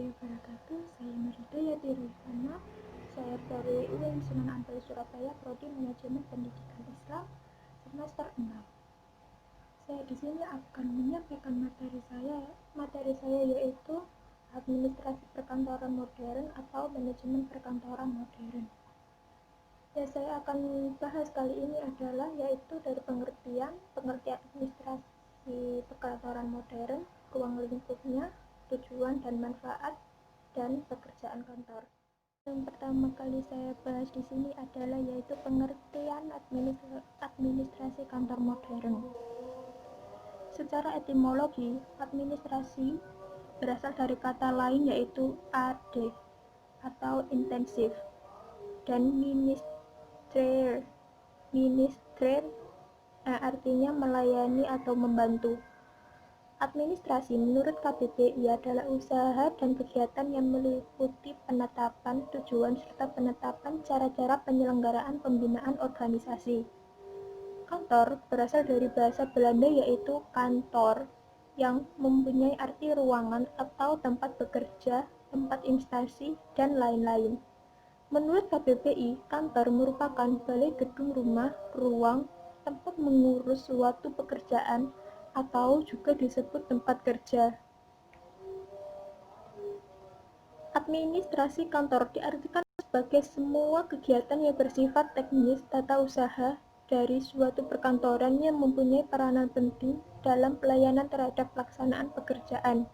Wabarakatuh. Saya Nurhidayati Rifana. Saya dari UIN Sunan Ampel Surabaya, Prodi Manajemen Pendidikan Islam semester 6. Saya di sini akan menyampaikan materi saya yaitu administrasi perkantoran modern atau manajemen perkantoran modern. Yang saya akan bahas kali ini adalah yaitu dari pengertian administrasi perkantoran modern, ruang lingkupnya, tujuan dan manfaat, dan pekerjaan kantor. Yang pertama kali saya bahas di sini adalah yaitu pengertian administrasi kantor modern. Secara etimologi, administrasi berasal dari kata lain yaitu ad atau intensif dan ministrer artinya melayani atau membantu. Administrasi menurut KBBI adalah usaha dan kegiatan yang meliputi penetapan tujuan serta penetapan cara-cara penyelenggaraan pembinaan organisasi. Kantor berasal dari bahasa Belanda yaitu kantor, yang mempunyai arti ruangan atau tempat bekerja, tempat instansi, dan lain-lain. Menurut KBBI, kantor merupakan balai gedung rumah, ruang, tempat mengurus suatu pekerjaan, atau juga disebut tempat kerja. Administrasi kantor diartikan sebagai semua kegiatan yang bersifat teknis tata usaha dari suatu perkantoran yang mempunyai peranan penting dalam pelayanan terhadap pelaksanaan pekerjaan.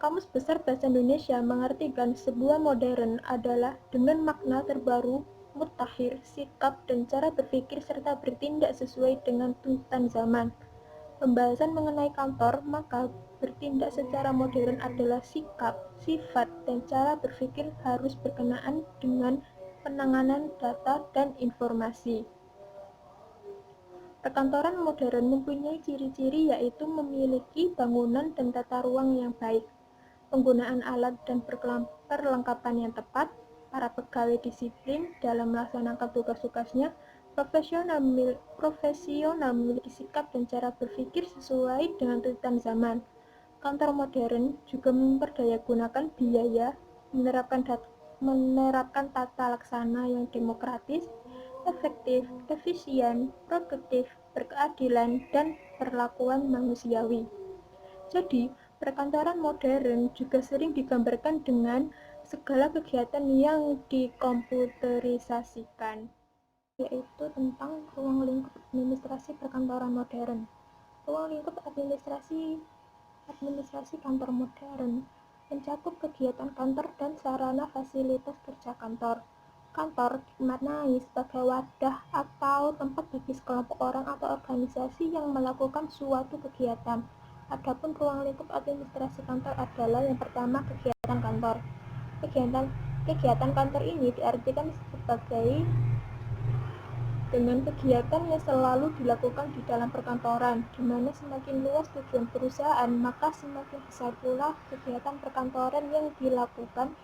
Kamus Besar Bahasa Indonesia mengartikan sebuah modern adalah dengan makna terbaru, mutakhir, sikap dan cara berpikir serta bertindak sesuai dengan tuntutan zaman. Pembahasan mengenai kantor, maka bertindak secara modern adalah sikap, sifat, dan cara berpikir harus berkenaan dengan penanganan data dan informasi. Perkantoran modern mempunyai ciri-ciri yaitu memiliki bangunan dan tata ruang yang baik, penggunaan alat dan perlengkapan yang tepat, para pegawai disiplin dalam melaksanakan tugas-tugasnya, profesional memiliki sikap dan cara berpikir sesuai dengan tuntutan zaman. Kantor modern juga memperdayagunakan biaya, menerapkan tata laksana yang demokratis, efektif, efisien, produktif, berkeadilan, dan perlakuan manusiawi. Jadi, perkantoran modern juga sering digambarkan dengan segala kegiatan yang dikomputerisasikan, yaitu tentang ruang lingkup administrasi perkantoran modern. Ruang lingkup administrasi kantor modern mencakup kegiatan kantor dan sarana fasilitas kerja kantor. Kantor dimaknai sebagai wadah atau tempat bagi sekelompok orang atau organisasi yang melakukan suatu kegiatan. Adapun ruang lingkup administrasi kantor adalah yang pertama kegiatan kantor. Kegiatan kantor ini diartikan sebagai dengan kegiatan yang selalu dilakukan di dalam perkantoran, di mana semakin luas tujuan perusahaan, maka semakin besar pula kegiatan perkantoran yang dilakukan.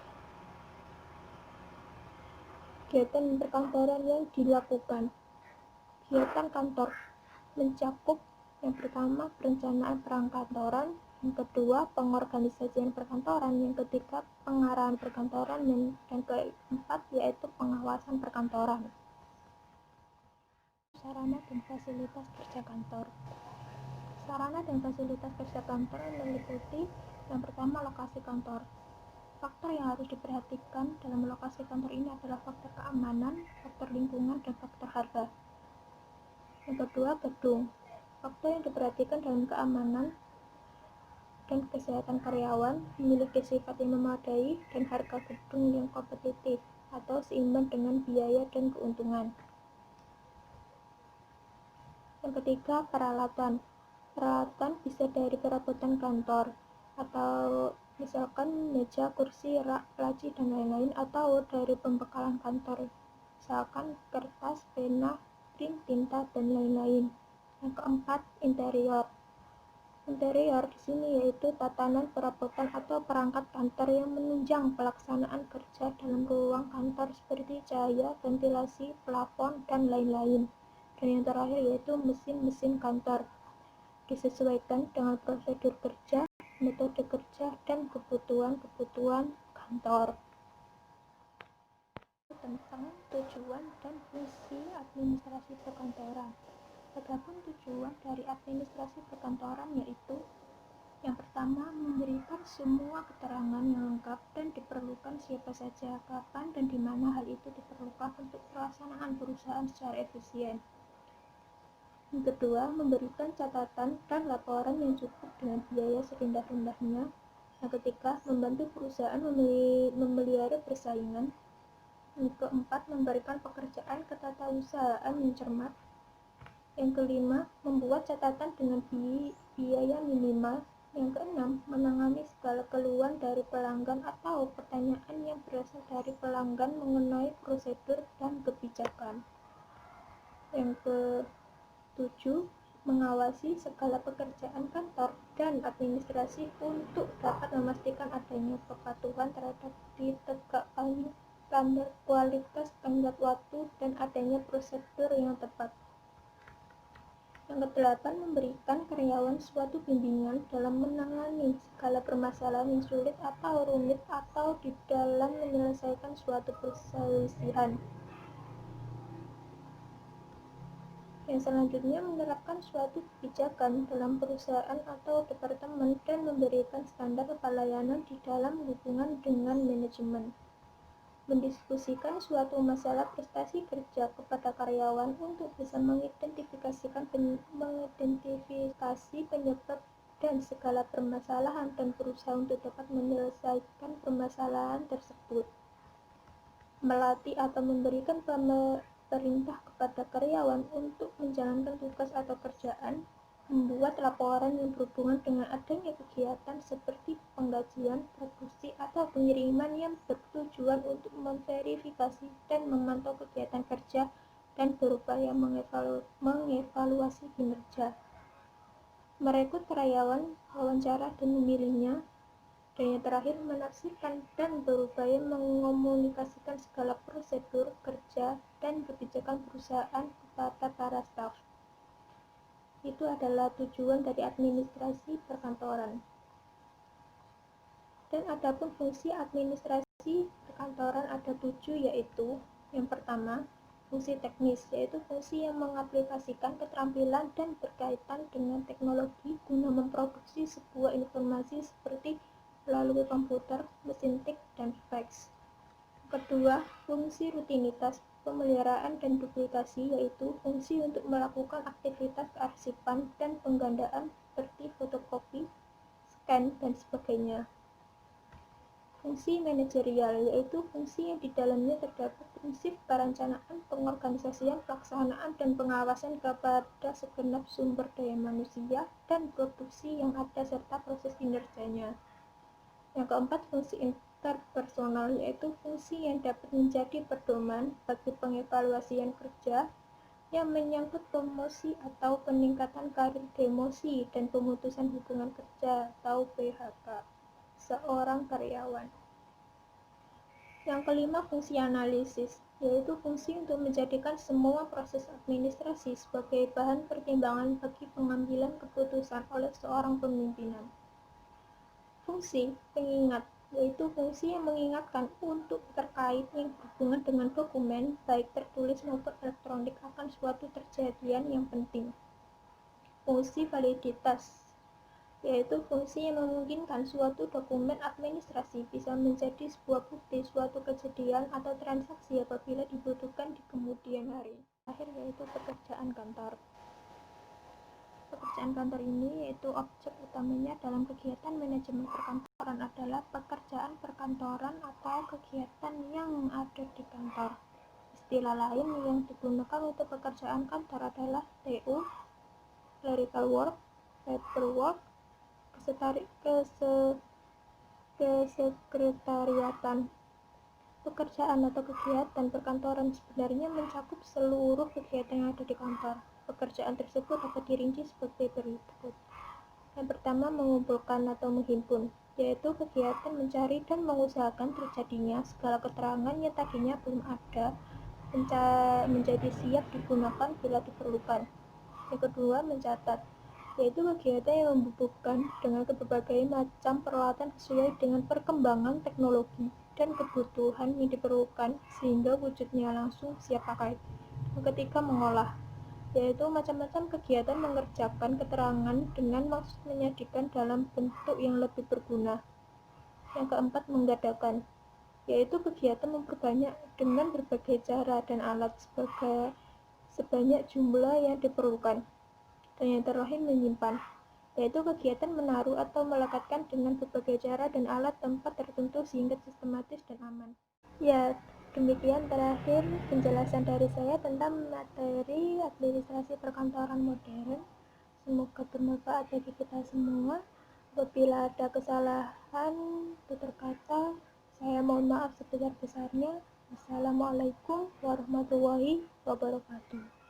Kegiatan kantor mencakup yang pertama perencanaan perkantoran, yang kedua pengorganisasian perkantoran, yang ketiga pengarahan perkantoran, dan keempat yaitu pengawasan perkantoran. Sarana dan fasilitas kerja kantor. Sarana dan fasilitas kerja kantor meliputi yang pertama lokasi kantor. Faktor yang harus diperhatikan dalam lokasi kantor ini adalah faktor keamanan, faktor lingkungan, dan faktor harga. Yang kedua, gedung. Faktor yang diperhatikan dalam keamanan dan kesehatan karyawan, memiliki sifat yang memadai, dan harga gedung yang kompetitif atau seimbang dengan biaya dan keuntungan. Yang ketiga, peralatan. Peralatan bisa dari perabotan kantor, atau misalkan meja, kursi, rak, laci, dan lain-lain, atau dari pembekalan kantor, misalkan kertas, pena, prim, tinta, dan lain-lain. Yang keempat, interior. Interior di sini yaitu tatanan perabotan atau perangkat kantor yang menunjang pelaksanaan kerja dalam ruang kantor seperti cahaya, ventilasi, plafon, dan lain-lain. Dan yang terakhir yaitu mesin-mesin kantor, disesuaikan dengan prosedur kerja metode kerja, dan kebutuhan kantor. Tentang tujuan dan fungsi administrasi perkantoran. Adapun tujuan dari administrasi perkantoran yaitu yang pertama, memberikan semua keterangan yang lengkap dan diperlukan siapa saja, kapan, dan di mana hal itu diperlukan untuk pelaksanaan perusahaan secara efisien. Yang kedua, memberikan catatan dan laporan yang cukup dengan biaya serendah-rendahnya. Yang ketiga, membantu perusahaan memelihara persaingan. Yang keempat, memberikan pekerjaan ketatarusahaan yang cermat. Yang kelima, membuat catatan dengan biaya minimal. Yang keenam, menangani segala keluhan dari pelanggan atau pertanyaan yang berasal dari pelanggan mengenai prosedur dan kebijakan. Yang ketujuh, mengawasi segala pekerjaan kantor dan administrasi untuk dapat memastikan adanya kepatuhan terhadap ditegakkannya standar kualitas, tenggat waktu, dan adanya prosedur yang tepat. Yang kedelapan, memberikan karyawan suatu bimbingan dalam menangani segala permasalahan yang sulit atau rumit atau di dalam menyelesaikan suatu perselisihan. Yang selanjutnya, menerapkan suatu kebijakan dalam perusahaan atau departemen dan memberikan standar pelayanan di dalam hubungan dengan manajemen. Mendiskusikan suatu masalah prestasi kerja kepada karyawan untuk bisa mengidentifikasi penyebab dan segala permasalahan dan berusaha untuk dapat menyelesaikan permasalahan tersebut. Melatih atau memberikan perintah kepada karyawan untuk menjalankan tugas atau kerjaan. Membuat laporan yang berhubungan dengan adanya kegiatan seperti penggajian, produksi, atau pengiriman yang bertujuan untuk memverifikasi dan memantau kegiatan kerja dan berupaya mengevaluasi kinerja. Merekrut karyawan, wawancara dan memilihnya. Dan yang terakhir, menafsirkan dan berupaya mengomunikasikan segala prosedur kerja dan kebijakan perusahaan kepada para staf. Itu adalah tujuan dari administrasi perkantoran. Dan adapun fungsi administrasi perkantoran ada 7, yaitu yang pertama, fungsi teknis, yaitu fungsi yang mengaplikasikan keterampilan dan berkaitan dengan teknologi guna memproduksi sebuah informasi seperti melalui komputer, mesin tik, dan fax. Kedua, fungsi rutinitas, pemeliharaan dan duplikasi, yaitu fungsi untuk melakukan aktivitas kearsipan dan penggandaan seperti fotokopi, scan, dan sebagainya. Fungsi manajerial, yaitu fungsi yang di dalamnya terdapat prinsip perencanaan, pengorganisasian, pelaksanaan, dan pengawasan kepada segenap sumber daya manusia dan produksi yang ada serta proses kinerjanya. Yang keempat, fungsi interpersonal, yaitu fungsi yang dapat menjadi pedoman bagi pengevaluasian kerja yang menyangkut promosi atau peningkatan karir demosi dan pemutusan hubungan kerja atau PHK seorang karyawan. Yang kelima, fungsi analisis, yaitu fungsi untuk menjadikan semua proses administrasi sebagai bahan pertimbangan bagi pengambilan keputusan oleh seorang pimpinan. Fungsi pengingat, yaitu fungsi yang mengingatkan untuk terkait yang berhubungan dengan dokumen, baik tertulis maupun elektronik akan suatu kejadian yang penting. Fungsi validitas, yaitu fungsi yang memungkinkan suatu dokumen administrasi bisa menjadi sebuah bukti suatu kejadian atau transaksi apabila dibutuhkan di kemudian hari. Terakhir yaitu pekerjaan kantor. Pekerjaan kantor ini yaitu objek utamanya dalam kegiatan manajemen perkantoran adalah pekerjaan perkantoran atau kegiatan yang ada di kantor. Istilah lain yang digunakan untuk pekerjaan kantor adalah TU, clerical work, paperwork, kesekretariatan. Pekerjaan atau kegiatan perkantoran sebenarnya mencakup seluruh kegiatan yang ada di kantor. Pekerjaan tersebut dapat dirinci sebagai berikut. Yang pertama, mengumpulkan atau menghimpun, yaitu kegiatan mencari dan mengusahakan terjadinya segala keterangan yang tadinya belum ada menjadi siap digunakan bila diperlukan. Yang kedua, mencatat, yaitu kegiatan yang membutuhkan dengan berbagai macam peralatan sesuai dengan perkembangan teknologi dan kebutuhan yang diperlukan sehingga wujudnya langsung siap pakai. Yang ketiga, mengolah, yaitu macam-macam kegiatan mengerjakan keterangan dengan maksud menyajikan dalam bentuk yang lebih berguna. Yang keempat, menggadangkan, yaitu kegiatan memperbanyak dengan berbagai cara dan alat sebanyak jumlah yang diperlukan. Dan yang terakhir, menyimpan, yaitu kegiatan menaruh atau melekatkan dengan berbagai cara dan alat tempat tertentu sehingga sistematis dan aman. Ya, demikian terakhir penjelasan dari saya tentang materi administrasi perkantoran modern. Semoga bermanfaat bagi kita semua. Apabila ada kesalahan tutur kata, saya mohon maaf sebesar-besarnya. Wassalamualaikum warahmatullahi wabarakatuh.